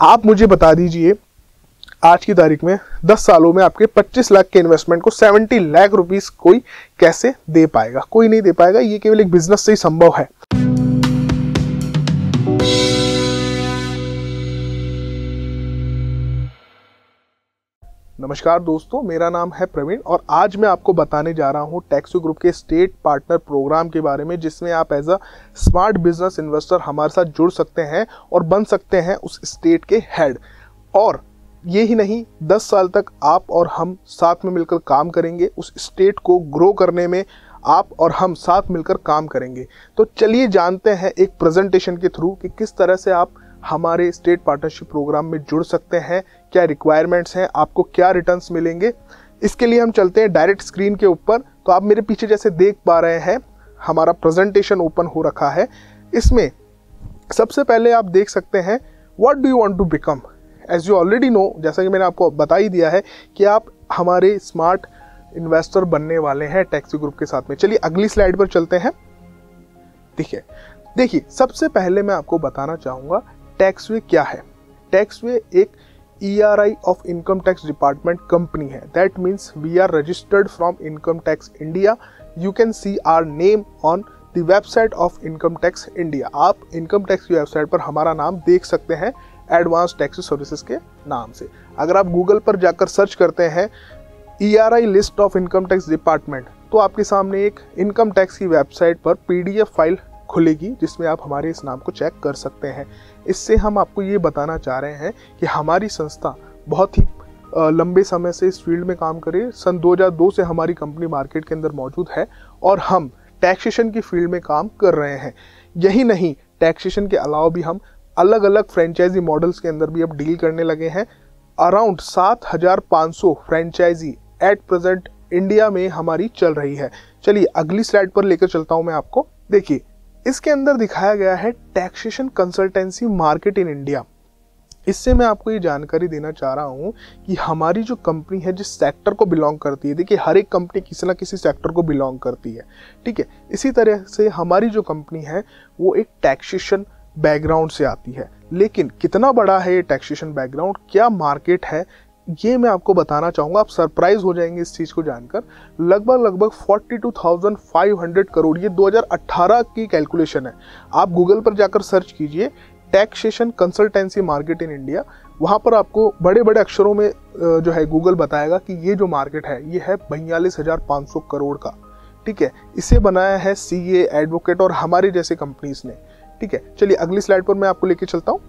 आप मुझे बता दीजिए आज की तारीख में 10 सालों में आपके 25 लाख के इन्वेस्टमेंट को 70 लाख रुपीस कोई कैसे दे पाएगा? कोई नहीं दे पाएगा। ये केवल एक बिजनेस से ही संभव है। नमस्कार दोस्तों, मेरा नाम है प्रवीण और आज मैं आपको बताने जा रहा हूं टेक्सो ग्रुप के स्टेट पार्टनर प्रोग्राम के बारे में, जिसमें आप as a smart business investor हमारे साथ जुड़ सकते हैं और बन सकते हैं उस स्टेट के हेड। और ये ही नहीं, 10 साल तक आप और हम साथ में मिलकर काम करेंगे। उस स्टेट को ग्रो करने में आप और हम साथ मिलकर काम करेंगे। तो चलिए जानते हैं एक प्रेजेंटेशन के थ्रू कि किस तरह से आप हमारे स्टेट पार्टनरशिप प्रोग्राम में जुड़ सकते हैं, क्या रिक्वायरमेंट्स हैं, आपको क्या रिटर्न्स मिलेंगे। इसके लिए हम चलते हैं डायरेक्ट स्क्रीन के ऊपर। तो आप मेरे पीछे जैसे देख पा रहे हैं हमारा प्रेजेंटेशन ओपन हो रखा है। इसमें सबसे पहले आप देख सकते हैं what do you want to become. As you already know, जैसा कि मैंने आपको बता ही दिया है कि आप हमारे स्मार्ट इन्वेस्टर बनने वाले हैं टेक्सो ग्रुप के साथ में। चलिए अगली स्लाइड पर चलते हैं। देखिए सबसे पहले मैं आपको बताना चाहूँगा टैक्सवे क्या है। टैक्सवे एक ERI of income tax department company है। That means we are registered from income tax India. You can see our name on the website of income tax India. आप इनकम टैक्स की वेबसाइट पर हमारा नाम देख सकते हैं एडवांस टैक्स सर्विसेज के नाम से। अगर आप गूगल पर जाकर सर्च करते हैं ERI list of income tax department, तो आपके सामने एक इनकम टैक्स की वेबसाइट पर PDF फाइल खुलेगी जिसमें आप हमारे इस नाम को चेक कर सकते हैं। इससे हम आपको ये बताना चाह रहे हैं कि हमारी संस्था बहुत ही लंबे समय से इस फील्ड में काम करे। सन 2002 से हमारी कंपनी मार्केट के अंदर मौजूद है और हम टैक्सेशन की फील्ड में काम कर रहे हैं। यही नहीं, टैक्सेशन के अलावा भी हम अलग अलग फ्रेंचाइजी मॉडल्स के अंदर भी अब डील करने लगे हैं। Around 7500 franchisee at present India में हमारी चल रही है। चलिए अगली स्लाइड पर लेकर चलता हूं मैं आपको। देखिए इसके अंदर दिखाया गया है taxation consultancy market in India. इससे मैं आपको ये जानकारी देना चाह रहा हूँ कि हमारी जो कंपनी है जिस सेक्टर को बिलोंग करती है, देखिए हर एक कंपनी किसी ना किसी सेक्टर को बिलोंग करती है, ठीक है। इसी तरह से हमारी जो कंपनी है वो एक टैक्सेशन बैकग्राउंड से आती है। लेकिन कितना बड़ा है ये टैक्सेशन बैकग्राउंड, क्या मार्केट है, ये मैं आपको बताना चाहूँगा। आप सरप्राइज हो जाएंगे इस चीज़ को जानकर। लगभग 42,500 करोड़, ये 2018 की कैलकुलेशन है। आप गूगल पर जाकर सर्च कीजिए taxation consultancy market in India. वहाँ पर आपको बड़े बड़े अक्षरों में जो है गूगल बताएगा कि ये जो मार्केट है ये है 42,500 करोड़ का, ठीक है। इसे बनाया है CA, एडवोकेट और हमारी जैसे कंपनीज ने, ठीक है। चलिए अगली स्लाइड पर मैं आपको लेके चलता हूँ,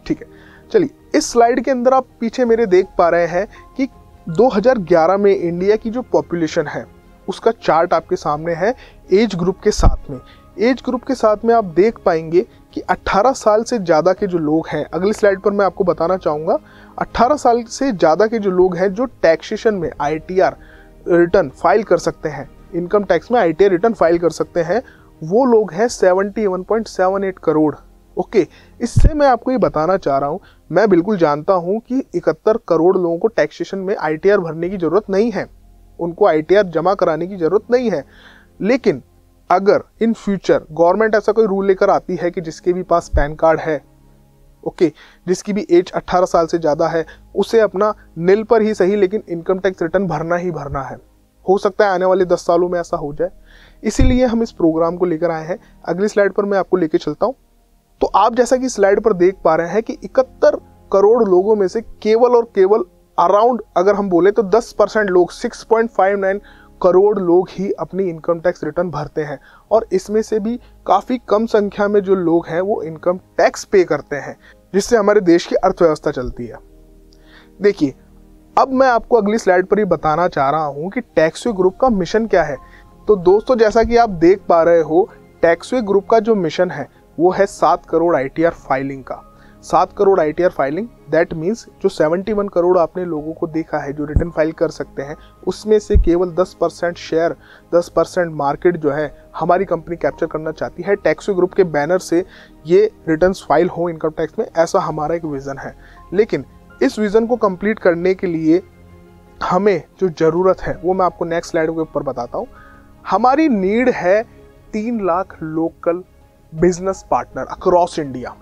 ठीक है। चलिए इस स्लाइड के अंदर आप पीछे मेरे देख पा रहे हैं कि 2011 में इंडिया की जो पॉपुलेशन है उसका चार्ट आपके सामने है एज ग्रुप के साथ में। एज ग्रुप के साथ में आप देख पाएंगे कि 18 साल से ज़्यादा के जो लोग हैं, अगली स्लाइड पर मैं आपको बताना चाहूँगा, 18 साल से ज़्यादा के जो लोग हैं जो टैक्सेशन में ITR रिटर्न फाइल कर सकते हैं, इनकम टैक्स में ITR रिटर्न फाइल कर सकते हैं, वो लोग हैं 71.78 करोड़। ओके, इससे मैं आपको ये बताना चाह रहा हूँ, मैं बिल्कुल जानता हूँ कि 71 करोड़ लोगों को टैक्सेशन में ITR भरने की जरूरत नहीं है, उनको ITR जमा कराने की जरूरत नहीं है। लेकिन अगर इन फ्यूचर गवर्नमेंट ऐसा कोई रूल लेकर आती है कि जिसके भी पास पैन कार्ड है, ओके, जिसकी भी एज 18 साल से ज़्यादा है, उसे अपना निल पर ही सही लेकिन इनकम टैक्स रिटर्न भरना ही भरना है। हो सकता है आने वाले 10 सालों में ऐसा हो जाए, इसीलिए हम इस प्रोग्राम को लेकर आए हैं। अगली स्लाइड पर मैं आपको लेकर चलता हूँ। तो आप जैसा कि स्लाइड पर देख पा रहे हैं कि 71 करोड़ लोगों में से केवल और केवल अराउंड, अगर हम बोले तो 10% लोग, 6.59 करोड़ लोग ही अपनी इनकम टैक्स रिटर्न भरते हैं। और इसमें से भी काफ़ी कम संख्या में जो लोग हैं वो इनकम टैक्स पे करते हैं, जिससे हमारे देश की अर्थव्यवस्था चलती है। देखिए अब मैं आपको अगली स्लाइड पर ही बताना चाह रहा हूँ कि टैक्सवे ग्रुप का मिशन क्या है। तो दोस्तों जैसा कि आप देख पा रहे हो, टैक्सवे ग्रुप का जो मिशन है वो है 7 करोड़ ITR फाइलिंग का। 7 crore ITR filing, that means जो 71 करोड़ आपने लोगों को देखा है जो रिटर्न फाइल कर सकते हैं, उसमें से केवल 10% शेयर, 10% मार्केट जो है हमारी कंपनी कैप्चर करना चाहती है। टैक्सवे ग्रुप के बैनर से ये रिटर्न्स फाइल हो इनकम टैक्स में, ऐसा हमारा एक विज़न है। लेकिन इस विज़न को कंप्लीट करने के लिए हमें जो ज़रूरत है वो मैं आपको नेक्स्ट स्लाइड के ऊपर बताता हूँ। हमारी नीड है 3 lakh local business partner across India.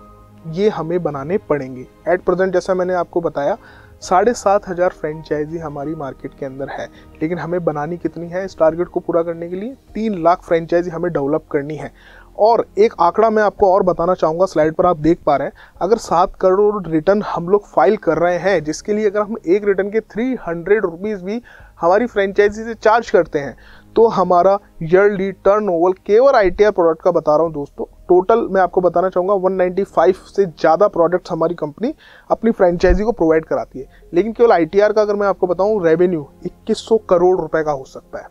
ये हमें बनाने पड़ेंगे। एट प्रेजेंट जैसा मैंने आपको बताया 7,500 फ्रेंचाइजी हमारी मार्केट के अंदर है, लेकिन हमें बनानी कितनी है? इस टारगेट को पूरा करने के लिए 3 लाख फ्रेंचाइजी हमें डेवलप करनी है। और एक आंकड़ा मैं आपको और बताना चाहूँगा, स्लाइड पर आप देख पा रहे हैं, अगर 7 करोड़ रिटर्न हम लोग फाइल कर रहे हैं, जिसके लिए अगर हम एक रिटर्न के 300 रुपीज़ भी हमारी फ्रेंचाइजी से चार्ज करते हैं, तो हमारा ईयरली टर्नओवर केवल ITR प्रोडक्ट का बता रहा हूं दोस्तों, टोटल मैं आपको बताना चाहूँगा 195 से ज़्यादा प्रोडक्ट्स हमारी कंपनी अपनी फ्रेंचाइजी को प्रोवाइड कराती है। लेकिन केवल ITR का अगर मैं आपको बताऊँ रेवेन्यू 2100 करोड़ रुपए का हो सकता है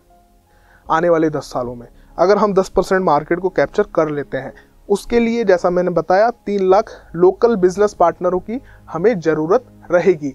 आने वाले 10 सालों में, अगर हम 10% मार्केट को कैप्चर कर लेते हैं। उसके लिए जैसा मैंने बताया 3 लाख लोकल बिजनेस पार्टनरों की हमें ज़रूरत रहेगी।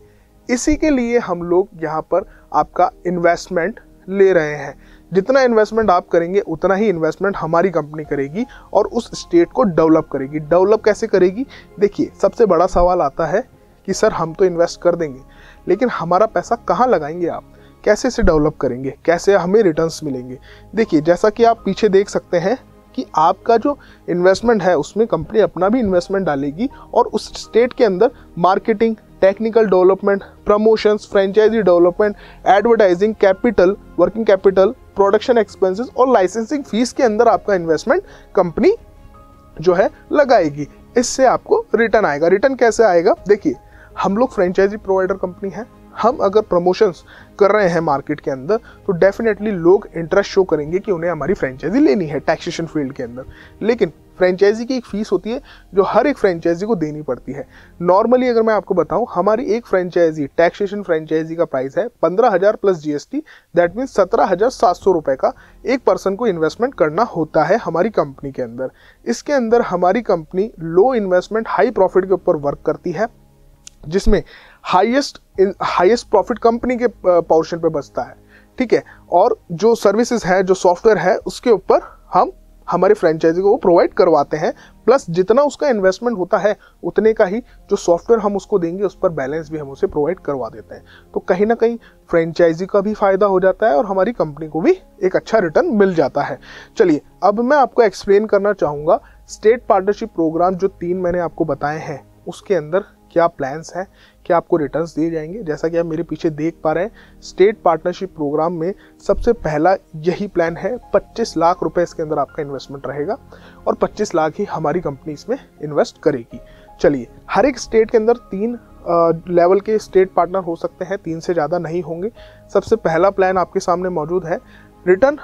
इसी के लिए हम लोग यहाँ पर आपका इन्वेस्टमेंट ले रहे हैं। जितना इन्वेस्टमेंट आप करेंगे उतना ही इन्वेस्टमेंट हमारी कंपनी करेगी और उस स्टेट को डेवलप करेगी। डेवलप कैसे करेगी? देखिए, सबसे बड़ा सवाल आता है कि सर हम तो इन्वेस्ट कर देंगे, लेकिन हमारा पैसा कहाँ लगाएंगे आप? कैसे से डेवलप करेंगे? कैसे हमें रिटर्न्स मिलेंगे? देखिए, जैसा कि आप पीछे देख सकते हैं कि आपका जो इन्वेस्टमेंट है उसमें कंपनी अपना भी इन्वेस्टमेंट डालेगी और उस स्टेट के अंदर marketing, technical development, promotions, franchisee development, advertising, capital, working capital, production expenses और लाइसेंसिंग फीस के अंदर आपका इन्वेस्टमेंट कंपनी जो है लगाएगी। इससे आपको रिटर्न आएगा। रिटर्न कैसे आएगा? देखिए, हम लोग फ्रेंचाइजी प्रोवाइडर कंपनी है। हम अगर प्रमोशंस कर रहे हैं मार्केट के अंदर तो डेफिनेटली लोग इंटरेस्ट शो करेंगे कि उन्हें हमारी फ्रेंचाइजी लेनी है टैक्सेशन फील्ड के अंदर। लेकिन फ्रेंचाइजी की एक फीस होती है जो हर एक फ्रेंचाइजी को देनी पड़ती है। नॉर्मली अगर मैं आपको बताऊं, हमारी एक फ्रेंचाइजी टैक्सेशन फ्रेंचाइजी का प्राइस है 15,000 प्लस GST, दैट मीन्स 17,700 रुपए का एक पर्सन को इन्वेस्टमेंट करना होता है हमारी कंपनी के अंदर। इसके अंदर हमारी कंपनी लो इन्वेस्टमेंट हाई प्रॉफिट के ऊपर वर्क करती है, जिसमें हाईएस्ट प्रॉफिट कंपनी के पोर्शन पे बचता है। ठीक है, और जो सर्विसेज है, जो सॉफ्टवेयर है, उसके ऊपर हम हमारे फ्रेंचाइजी को प्रोवाइड करवाते हैं। प्लस जितना उसका इन्वेस्टमेंट होता है उतने का ही जो सॉफ्टवेयर हम उसको देंगे उस पर बैलेंस भी हम उसे प्रोवाइड करवा देते हैं। तो कहीं ना कहीं फ्रेंचाइजी का भी फायदा हो जाता है और हमारी कंपनी को भी एक अच्छा रिटर्न मिल जाता है। चलिए, अब मैं आपको एक्सप्लेन करना चाहूँगा स्टेट पार्टनरशिप प्रोग्राम जो 3 मैंने आपको बताए हैं उसके अंदर क्या प्लान्स हैं, क्या आपको रिटर्न्स दिए जाएंगे। जैसा कि आप मेरे पीछे देख पा रहे हैं, स्टेट पार्टनरशिप प्रोग्राम में सबसे पहला यही प्लान है। 25 लाख रुपए इसके अंदर आपका इन्वेस्टमेंट रहेगा और 25 लाख ही हमारी कंपनी इसमें इन्वेस्ट करेगी। चलिए, हर एक स्टेट के अंदर 3 लेवल के स्टेट पार्टनर हो सकते हैं, 3 से ज़्यादा नहीं होंगे। सबसे पहला प्लान आपके सामने मौजूद है, return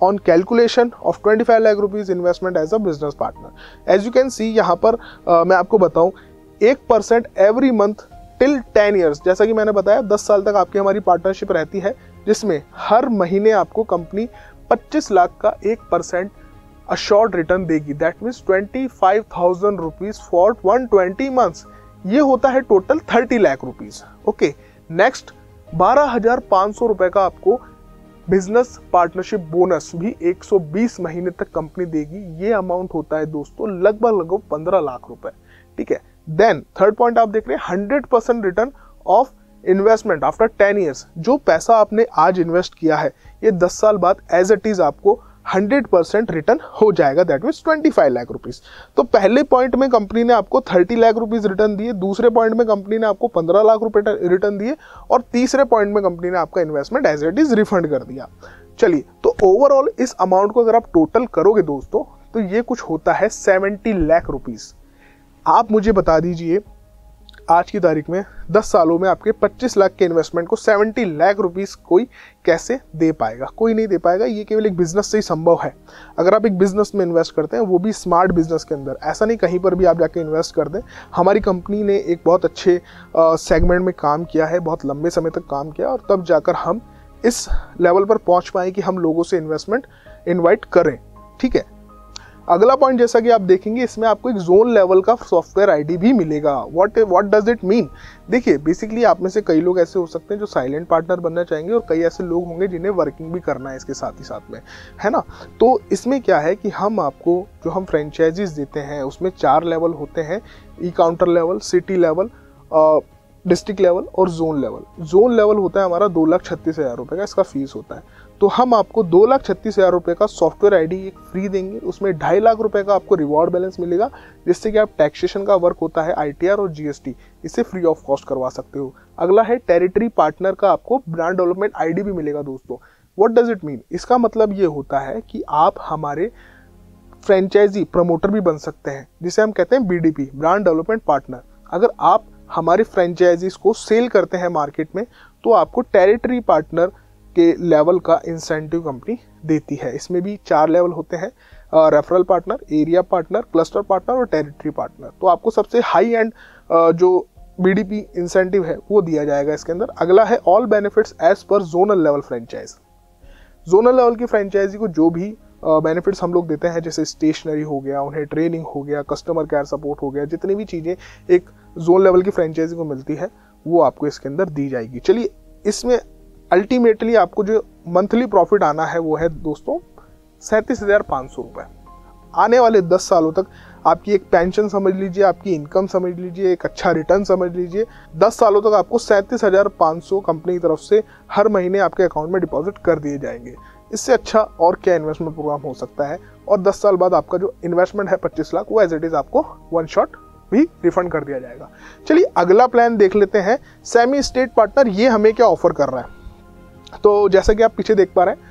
on calculation of 25 lakh rupees investment as a business partner. As you can see, यहाँ पर मैं आपको बताऊँ 1% एवरी मंथ टिल 10 ईयर्स। जैसा कि मैंने बताया 10 साल तक आपकी हमारी पार्टनरशिप रहती है, जिसमें हर महीने आपको कंपनी 25 लाख का 1% अशोर्ड रिटर्न देगी। That means 25,000 rupees for 120 months. ये होता है total 30 lakh rupees. Okay, next 12,500 रुपए का आपको बिजनेस पार्टनरशिप बोनस भी 120 महीने तक कंपनी देगी। ये अमाउंट होता है दोस्तों लगभग 15 लाख रुपए। ठीक है, देन थर्ड पॉइंट आप देख रहे हैं 100% return of investment after 10 years. जो पैसा आपने आज इन्वेस्ट किया है ये 10 साल बाद एज इट इज आपको 100% रिटर्न हो जाएगा, दैट मीन्स 25 लाख रुपीज। तो पहले पॉइंट में कंपनी ने आपको 30 लाख रुपीज रिटर्न दिए, दूसरे पॉइंट में कंपनी ने आपको 15 लाख रुपए रिटर्न दिए और तीसरे पॉइंट में कंपनी ने आपका investment as it is refund कर दिया। चलिए, तो ओवरऑल इस अमाउंट को अगर आप टोटल करोगे दोस्तों तो ये कुछ होता है 70 लाख रुपीज। आप मुझे बता दीजिए आज की तारीख में 10 सालों में आपके 25 लाख के इन्वेस्टमेंट को 70 लाख रुपीस कोई कैसे दे पाएगा? कोई नहीं दे पाएगा। ये केवल एक बिजनेस से ही संभव है। अगर आप एक बिजनेस में इन्वेस्ट करते हैं, वो भी स्मार्ट बिजनेस के अंदर, ऐसा नहीं कहीं पर भी आप जाके इन्वेस्ट कर दें। हमारी कंपनी ने एक बहुत अच्छे सेगमेंट में काम किया है, बहुत लंबे समय तक काम किया और तब जाकर हम इस लेवल पर पहुंच पाए कि हम लोगों से इन्वेस्टमेंट इन्वाइट करें। ठीक है, अगला पॉइंट जैसा कि आप देखेंगे इसमें आपको एक जोन लेवल का सॉफ्टवेयर आईडी भी मिलेगा। What does it mean? देखिए, बेसिकली आप में से कई लोग ऐसे हो सकते हैं जो साइलेंट पार्टनर बनना चाहेंगे और कई ऐसे लोग होंगे जिन्हें वर्किंग भी करना है इसके साथ ही साथ में, है ना। तो इसमें क्या है कि हम आपको जो हम फ्रेंचाइजीज देते हैं उसमें 4 लेवल होते हैं, e counter level, city level, district level और जोन लेवल। जोन लेवल होता है हमारा 2,36,000 रुपये का इसका फीस होता है। तो हम आपको 2,36,000 रुपये का सॉफ्टवेयर आईडी एक फ्री देंगे। उसमें 2.5 लाख रुपए का आपको रिवॉर्ड बैलेंस मिलेगा, जिससे कि आप टैक्सेशन का वर्क होता है ITR और GST, इसे फ्री ऑफ कॉस्ट करवा सकते हो। अगला है टेरिटरी पार्टनर का आपको ब्रांड डेवलपमेंट आईडी भी मिलेगा दोस्तों। What does it mean? इसका मतलब ये होता है कि आप हमारे फ्रेंचाइजी प्रमोटर भी बन सकते हैं, जिसे हम कहते हैं BDP, ब्रांड डेवलपमेंट पार्टनर। अगर आप हमारे फ्रेंचाइजीज को सेल करते हैं मार्केट में, तो आपको टेरिटरी पार्टनर के लेवल का इंसेंटिव कंपनी देती है। इसमें भी 4 लेवल होते हैं, referral partner, area partner, cluster partner और टेरिटरी पार्टनर। तो आपको सबसे हाई एंड जो BDP इंसेंटिव है वो दिया जाएगा इसके अंदर। अगला है all benefits as per zonal level franchise. Zonal level की फ्रेंचाइजी को जो भी बेनिफिट्स हम लोग देते हैं, जैसे स्टेशनरी हो गया, उन्हें ट्रेनिंग हो गया, कस्टमर केयर सपोर्ट हो गया, जितनी भी चीज़ें एक जोन लेवल की फ्रेंचाइजी को मिलती है वो आपको इसके अंदर दी जाएगी। चलिए, इसमें अल्टीमेटली आपको जो मंथली प्रॉफिट आना है वो है दोस्तों 37,500 रुपये। आने वाले 10 सालों तक आपकी एक पेंशन समझ लीजिए, आपकी इनकम समझ लीजिए, एक अच्छा रिटर्न समझ लीजिए। 10 सालों तक आपको 37,500 कंपनी की तरफ से हर महीने आपके अकाउंट में डिपॉजिट कर दिए जाएंगे। इससे अच्छा और क्या इन्वेस्टमेंट प्रोग्राम हो सकता है। और 10 साल बाद आपका जो इन्वेस्टमेंट है 25 लाख, वो एज इट इज आपको 1 शॉट भी रिफंड कर दिया जाएगा। चलिए, अगला प्लान देख लेते हैं। सेमी स्टेट पार्टनर ये हमें क्या ऑफर कर रहा है? तो जैसा कि आप पीछे देख पा रहे हैं,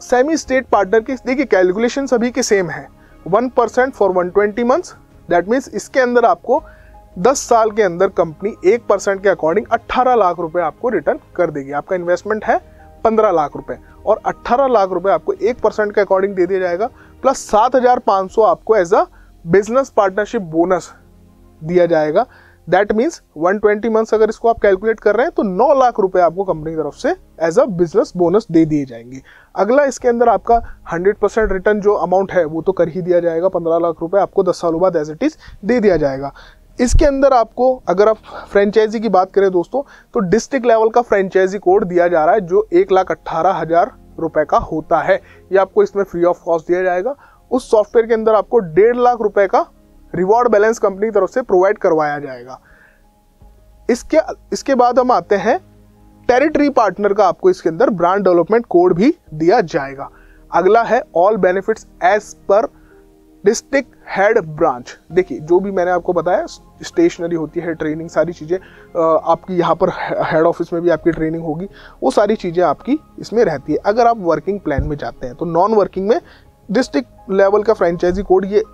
सेमी स्टेट पार्टनर की देखिए कैलकुलेशन सभी के सेम है। 1% फॉर 120 मंथ्स, दैट मीन्स इसके अंदर आपको 10 साल के अंदर कंपनी 1% के अकॉर्डिंग 18 लाख रुपए आपको रिटर्न कर देगी। आपका इन्वेस्टमेंट है 15 लाख रुपए और 18 लाख रुपए आपको 1% के अकॉर्डिंग दे दिया जाएगा, प्लस 7,500 आपको as a business partnership bonus दिया जाएगा। दैट मीन्स 120 मंथ्स अगर इसको आप कैलकुलेट कर रहे हैं तो 9 लाख रुपए आपको कंपनी की तरफ से एज अ बिजनेस बोनस दे दिए जाएंगे। अगला, इसके अंदर आपका 100% रिटर्न जो अमाउंट है वो तो कर ही दिया जाएगा। 15 लाख रुपए आपको 10 सालों बाद एज इट इज दे दिया जाएगा। इसके अंदर आपको, अगर आप फ्रेंचाइजी की बात करें दोस्तों, तो डिस्ट्रिक्ट लेवल का फ्रेंचाइजी कोड दिया जा रहा है जो 1,18,000 रुपए का होता है। ये आपको इसमें फ्री ऑफ कॉस्ट दिया जाएगा। उस सॉफ्टवेयर के अंदर आपको 1.5 लाख रुपए का रिवॉर्ड बैलेंस कंपनी की तरफ से प्रोवाइड करवाया जाएगा। इसके बाद हम आते हैं टेरिटरी पार्टनर का, आपको इसके अंदर ब्रांड डेवलपमेंट कोड भी दिया जाएगा। अगला है all benefits as per district head branch. देखिए, जो भी मैंने आपको बताया, स्टेशनरी होती है, ट्रेनिंग, सारी चीज़ें आपकी यहाँ पर हेड ऑफिस में भी आपकी ट्रेनिंग होगी, वो सारी चीज़ें आपकी इसमें रहती है। अगर आप वर्किंग प्लान में जाते हैं तो नॉन वर्किंग में डिस्ट्रिक्ट लेवल का फ्रेंचाइजी कोड ये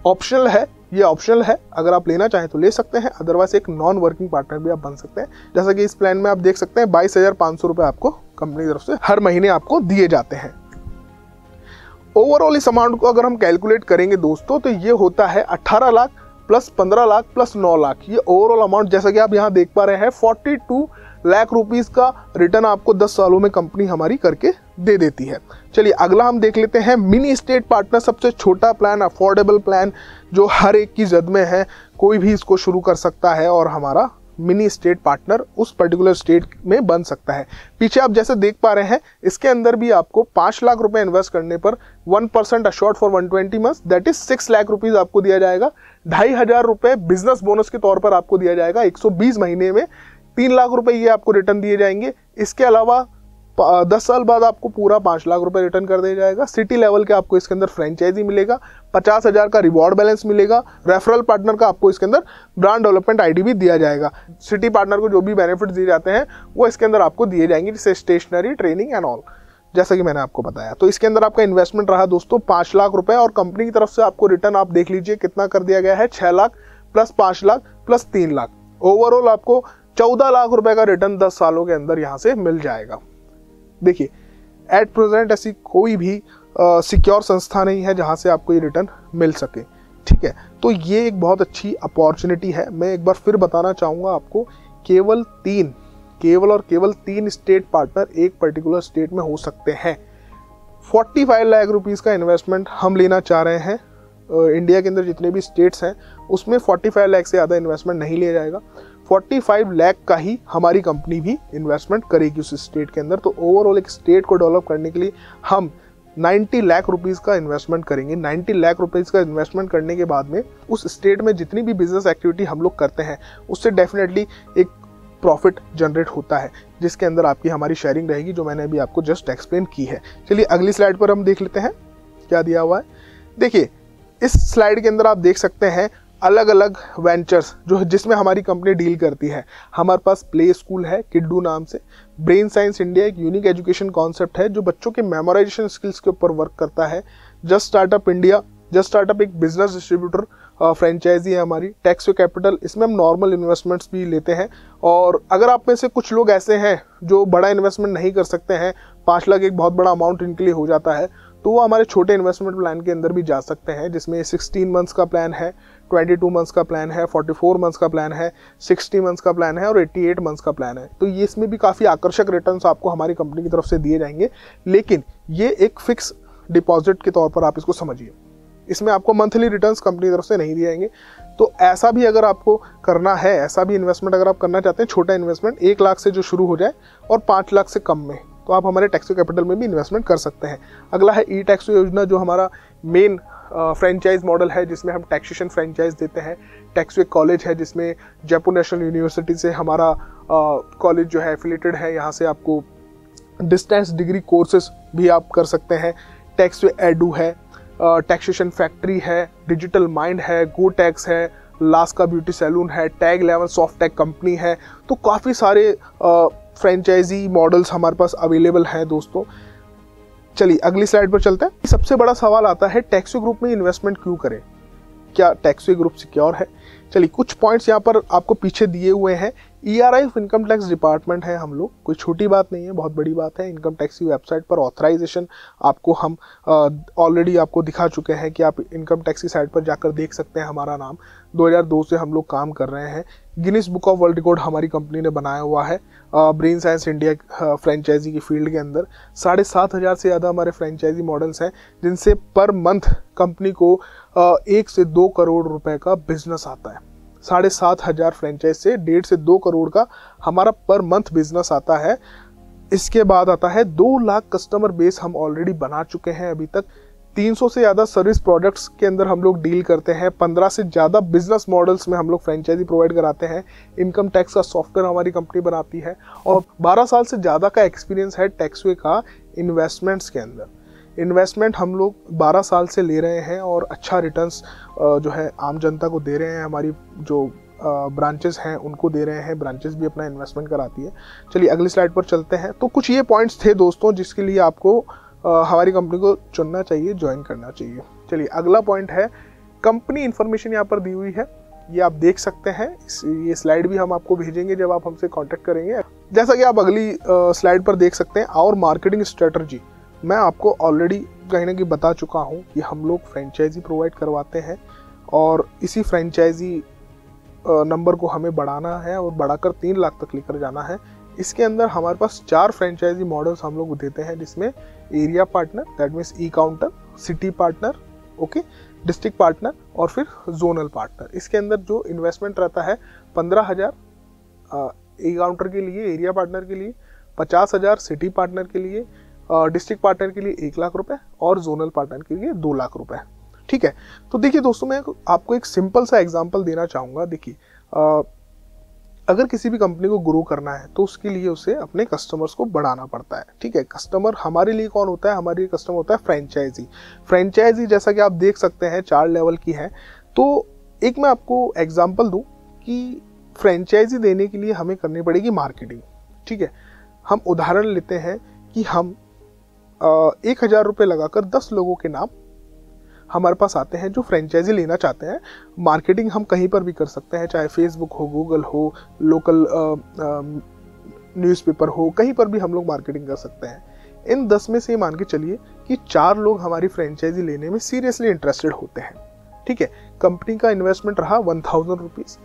ऑप्शनल है। ये ऑप्शनल है, अगर आप लेना चाहें तो ले सकते हैं, अदरवाइज एक नॉन वर्किंग पार्टनर भी आप बन सकते हैं। जैसा कि इस प्लान में आप देख सकते हैं 22,500 रुपये आपको कंपनी की तरफ से हर महीने आपको दिए जाते हैं। ओवरऑल इस अमाउंट को अगर हम कैलकुलेट करेंगे दोस्तों, तो ये होता है 18 लाख प्लस 15 लाख प्लस 9 लाख। ये ओवरऑल अमाउंट, जैसा कि आप यहाँ देख पा रहे हैं, 42 लाख रुपीस का रिटर्न आपको 10 सालों में कंपनी हमारी करके दे देती है। चलिए, अगला हम देख लेते हैं मिनी स्टेट पार्टनर। सबसे छोटा प्लान, अफोर्डेबल प्लान, जो हर एक की जद में है, कोई भी इसको शुरू कर सकता है और हमारा मिनी स्टेट पार्टनर उस पर्टिकुलर स्टेट में बन सकता है। पीछे आप जैसे देख पा रहे हैं, इसके अंदर भी आपको 5 लाख रुपए इन्वेस्ट करने पर 1% assured for 120 months, that is 6 lakh rupees आपको दिया जाएगा। 2,500 रुपए बिजनेस बोनस के तौर पर आपको दिया जाएगा। 120 महीने में 3 लाख रुपए ये आपको रिटर्न दिए जाएंगे। इसके अलावा 10 साल बाद आपको पूरा 5 लाख रुपए रिटर्न कर दिया जाएगा। सिटी लेवल के आपको इसके अंदर फ्रेंचाइजी मिलेगा, 50,000 का रिवॉर्ड बैलेंस मिलेगा। रेफरल पार्टनर का आपको इसके अंदर ब्रांड डेवलपमेंट आईडी भी दिया जाएगा। सिटी पार्टनर को जो भी बेनिफिट दिए जाते हैं वो इसके अंदर आपको दिए जाएंगे, जैसे स्टेशनरी, ट्रेनिंग एंड ऑल, जैसा कि मैंने आपको बताया। तो इसके अंदर आपका इन्वेस्टमेंट रहा दोस्तों 5 लाख रुपए और कंपनी की तरफ से आपको रिटर्न आप देख लीजिए कितना कर दिया गया है, 6 lakh plus 5 lakh plus 3 lakh. Overall आपको 14 लाख रुपए का रिटर्न 10 सालों के अंदर यहाँ से मिल जाएगा। देखिए, एट प्रेजेंट ऐसी कोई भी सिक्योर संस्था नहीं है जहां से आपको ये रिटर्न मिल सके, ठीक है। तो ये एक बहुत अच्छी अपॉर्चुनिटी है। मैं एक बार फिर बताना चाहूँगा आपको, केवल और केवल 3 स्टेट पार्टनर एक पर्टिकुलर स्टेट में हो सकते हैं। 45 लाख रुपीज़ का इन्वेस्टमेंट हम लेना चाह रहे हैं। इंडिया के अंदर जितने भी स्टेट्स हैं उसमें 45 लाख से ज़्यादा इन्वेस्टमेंट नहीं लिया जाएगा। 45 लाख का ही हमारी कंपनी भी इन्वेस्टमेंट करेगी उस स्टेट के अंदर। तो ओवरऑल एक स्टेट को डेवलप करने के लिए हम 90 लाख रुपीज़ का इन्वेस्टमेंट करेंगे। 90 लाख रुपीज़ का इन्वेस्टमेंट करने के बाद में उस स्टेट में जितनी भी बिजनेस एक्टिविटी हम लोग करते हैं उससे डेफिनेटली एक प्रॉफिट जनरेट होता है, जिसके अंदर आपकी हमारी शेयरिंग रहेगी, जो मैंने अभी आपको जस्ट एक्सप्लेन की है। चलिए अगली स्लाइड पर हम देख लेते हैं क्या दिया हुआ है। देखिए इस स्लाइड के अंदर आप देख सकते हैं अलग अलग वेंचर्स जो जिसमें हमारी कंपनी डील करती है। हमारे पास प्ले स्कूल है किड्डू नाम से, ब्रेन साइंस इंडिया एक यूनिक एजुकेशन कॉन्सेप्ट है जो बच्चों के मेमोराइजेशन स्किल्स के ऊपर वर्क करता है। Just startup India, just startup एक बिजनेस डिस्ट्रीब्यूटर फ्रेंचाइजी है हमारी। टैक्स वे कैपिटल, इसमें हम नॉर्मल इन्वेस्टमेंट्स भी लेते हैं, और अगर आप में से कुछ लोग ऐसे हैं जो बड़ा इन्वेस्टमेंट नहीं कर सकते हैं, 5 लाख एक बहुत बड़ा अमाउंट इनके लिए हो जाता है, तो वो हमारे छोटे इन्वेस्टमेंट प्लान के अंदर भी जा सकते हैं, जिसमें 16 मंथ्स का प्लान है, 22 मंथ्स का प्लान है, 44 मंथ्स का प्लान है, 60 मंथ्स का प्लान है और 88 मंथ्स का प्लान है। तो ये इसमें भी काफ़ी आकर्षक रिटर्न्स आपको हमारी कंपनी की तरफ से दिए जाएंगे, लेकिन ये एक फिक्स डिपॉजिट के तौर पर आप इसको समझिए। इसमें आपको मंथली रिटर्न्स कंपनी की तरफ से नहीं दिए जाएंगे। तो ऐसा भी अगर आपको करना है, ऐसा भी इन्वेस्टमेंट अगर आप करना चाहते हैं, छोटा इन्वेस्टमेंट 1 लाख से जो शुरू हो जाए और 5 लाख से कम में, तो आप हमारे टैक्स वे कैपिटल में भी इन्वेस्टमेंट कर सकते हैं। अगला है ई टैक्स वे योजना, जो हमारा मेन फ्रेंचाइज मॉडल है, जिसमें हम टैक्सेशन फ्रेंचाइज देते हैं। टैक्स वे कॉलेज है, जिसमें जयपुर नेशनल यूनिवर्सिटी से हमारा कॉलेज जो है एफिलेटेड है, यहाँ से आपको डिस्टेंस डिग्री कोर्सेज भी आप कर सकते हैं। टैक्स वे एडू है, टैक्सेशन फैक्ट्री है, डिजिटल माइंड है, गो टैक्स है, लास्का ब्यूटी सैलून है, टैग 11 सॉफ्ट टैग कंपनी है। तो काफ़ी सारे फ्रेंचाइजी मॉडल्स हमारे पास अवेलेबल हैं दोस्तों। चलिए अगली स्लाइड पर चलते हैं। सबसे बड़ा सवाल आता है टैक्स वे ग्रुप में इन्वेस्टमेंट क्यों करें, क्या टैक्स वे ग्रुप सिक्योर है? चलिए कुछ पॉइंट्स यहाँ पर आपको पीछे दिए हुए हैं। ERI of income tax department है हम लोग, कोई छोटी बात नहीं है, बहुत बड़ी बात है। इनकम टैक्स की वेबसाइट पर ऑथराइजेशन आपको हम ऑलरेडी आपको दिखा चुके हैं कि आप इनकम टैक्स की साइट पर जाकर देख सकते हैं। हमारा नाम 2002 से हम लोग काम कर रहे हैं। Guinness book of world record हमारी कंपनी ने बनाया हुआ है ब्रेन साइंस इंडिया फ्रेंचाइजी की फील्ड के अंदर। 7,500 से ज़्यादा हमारे फ्रेंचाइजी मॉडल्स हैं, जिनसे पर मंथ कंपनी को 1 से 2 करोड़ रुपए का बिजनेस आता है। 7,500 फ्रेंचाइज से 1.5 से 2 करोड़ का हमारा पर मंथ बिजनेस आता है। इसके बाद आता है 2 लाख कस्टमर बेस हम ऑलरेडी बना चुके हैं अभी तक। 300 से ज़्यादा सर्विस प्रोडक्ट्स के अंदर हम लोग डील करते हैं। 15 से ज़्यादा बिजनेस मॉडल्स में हम लोग फ्रेंचाइजी प्रोवाइड कराते हैं। इनकम टैक्स का सॉफ्टवेयर हमारी कंपनी बनाती है, और 12 साल से ज़्यादा का एक्सपीरियंस है टैक्स वे का इन्वेस्टमेंट्स के अंदर। इन्वेस्टमेंट हम लोग 12 साल से ले रहे हैं और अच्छा रिटर्न्स जो है आम जनता को दे रहे हैं। हमारी जो ब्रांचेस हैं उनको दे रहे हैं, ब्रांचेस भी अपना इन्वेस्टमेंट कराती है। चलिए अगली स्लाइड पर चलते हैं। तो कुछ ये पॉइंट्स थे दोस्तों जिसके लिए आपको हमारी कंपनी को चुनना चाहिए, ज्वाइन करना चाहिए। चलिए अगला पॉइंट है कंपनी इन्फॉर्मेशन, यहाँ पर दी हुई है, ये आप देख सकते हैं। ये स्लाइड भी हम आपको भेजेंगे जब आप हमसे कांटेक्ट करेंगे। जैसा कि आप अगली स्लाइड पर देख सकते हैं, और मार्केटिंग स्ट्रेटजी मैं आपको ऑलरेडी कहीं ना कहीं बता चुका हूँ कि हम लोग फ्रेंचाइजी प्रोवाइड करवाते हैं, और इसी फ्रेंचाइजी नंबर को हमें बढ़ाना है और बढ़ाकर 3 लाख तक लेकर जाना है। इसके अंदर हमारे पास 4 फ्रेंचाइजी मॉडल्स हम लोग देते हैं, जिसमें area partner, that means E counter, city partner, okay, district partner और फिर जोनल पार्टनर। इसके अंदर जो इन्वेस्टमेंट रहता है 15,000 ई काउंटर के लिए, एरिया पार्टनर के लिए 50,000, सिटी पार्टनर के लिए, डिस्ट्रिक्ट पार्टनर के लिए 1 लाख रुपए और जोनल पार्टनर के लिए 2 लाख रुपए। ठीक है, तो देखिए दोस्तों, मैं आपको एक सिंपल सा एग्जांपल देना चाहूँगा। देखिए अगर किसी भी कंपनी को ग्रो करना है तो उसके लिए उसे अपने कस्टमर्स को बढ़ाना पड़ता है। ठीक है, कस्टमर हमारे लिए कौन होता है? हमारे लिए कस्टमर होता है फ्रेंचाइजी। फ्रेंचाइजी जैसा कि आप देख सकते हैं 4 लेवल की है। तो एक मैं आपको एग्जांपल दूं कि फ्रेंचाइजी देने के लिए हमें करनी पड़ेगी मार्केटिंग। ठीक है, हम उदाहरण लेते हैं कि हम 1,000 रुपये लगाकर 10 लोगों के नाम हमारे पास आते हैं जो फ्रेंचाइजी लेना चाहते हैं। मार्केटिंग हम कहीं पर भी कर सकते हैं, चाहे फेसबुक हो, गूगल हो, लोकल न्यूज़पेपर हो, कहीं पर भी हम लोग मार्केटिंग कर सकते हैं। इन 10 में से ये मान के चलिए कि 4 लोग हमारी फ्रेंचाइजी लेने में सीरियसली इंटरेस्टेड होते हैं। ठीक है, कंपनी का इन्वेस्टमेंट रहा 1,000 रुपीज़।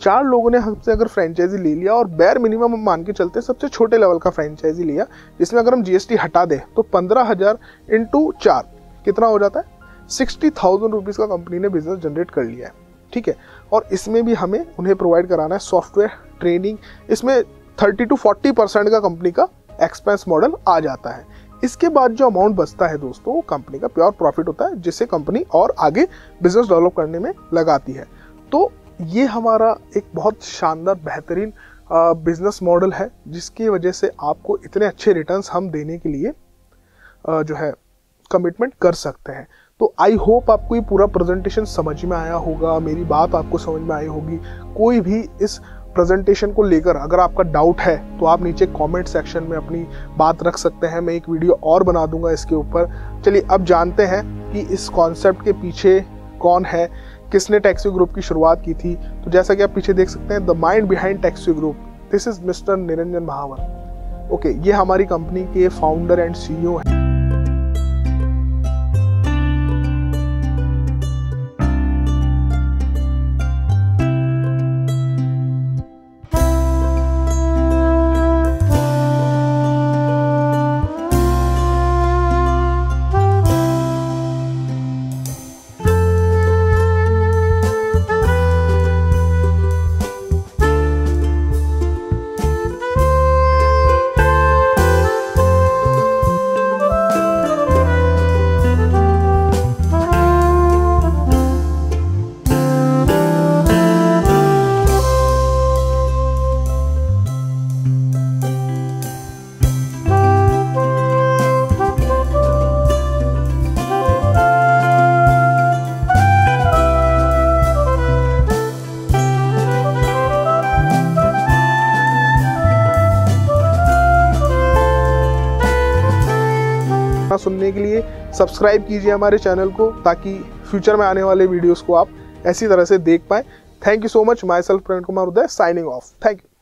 4 लोगों ने हमसे अगर फ्रेंचाइजी ले लिया, और बेयर मिनिमम हम मान के चलते हैं सबसे छोटे लेवल का फ्रेंचाइजी लिया, जिसमें अगर हम GST हटा दें तो 15,000 इंटू 4 कितना हो जाता है? 60,000 रुपीज़ का कंपनी ने बिजनेस जनरेट कर लिया है। ठीक है, और इसमें भी हमें उन्हें प्रोवाइड कराना है सॉफ्टवेयर, ट्रेनिंग। इसमें 30 to 40% का कंपनी का एक्सपेंस मॉडल आ जाता है। इसके बाद जो अमाउंट बचता है दोस्तों, वो कंपनी का प्योर प्रॉफिट होता है, जिससे कंपनी और आगे बिजनेस डेवलप करने में लगाती है। तो ये हमारा एक बहुत शानदार बेहतरीन बिजनेस मॉडल है जिसकी वजह से आपको इतने अच्छे रिटर्न्स हम देने के लिए जो है कमिटमेंट कर सकते हैं। तो आई होप आपको ये पूरा प्रेजेंटेशन समझ में आया होगा, मेरी बात आपको समझ में आई होगी। कोई भी इस प्रेजेंटेशन को लेकर अगर आपका डाउट है तो आप नीचे कमेंट सेक्शन में अपनी बात रख सकते हैं। मैं एक वीडियो और बना दूंगा इसके ऊपर। चलिए अब जानते हैं कि इस कॉन्सेप्ट के पीछे कौन है, किसने टैक्सवी ग्रुप की शुरुआत की थी। तो जैसा कि आप पीछे देख सकते हैं, the mind behind Taxvi group, this is mister Niranjan Mahawar. Okay, ये हमारी कंपनी के फाउंडर एंड सीईओ हैं। सुनने के लिए सब्सक्राइब कीजिए हमारे चैनल को, ताकि फ्यूचर में आने वाले वीडियोस को आप ऐसी तरह से देख पाएं। Thank you so much. Myself Praveen Kumar Uday, signing off. Thank you.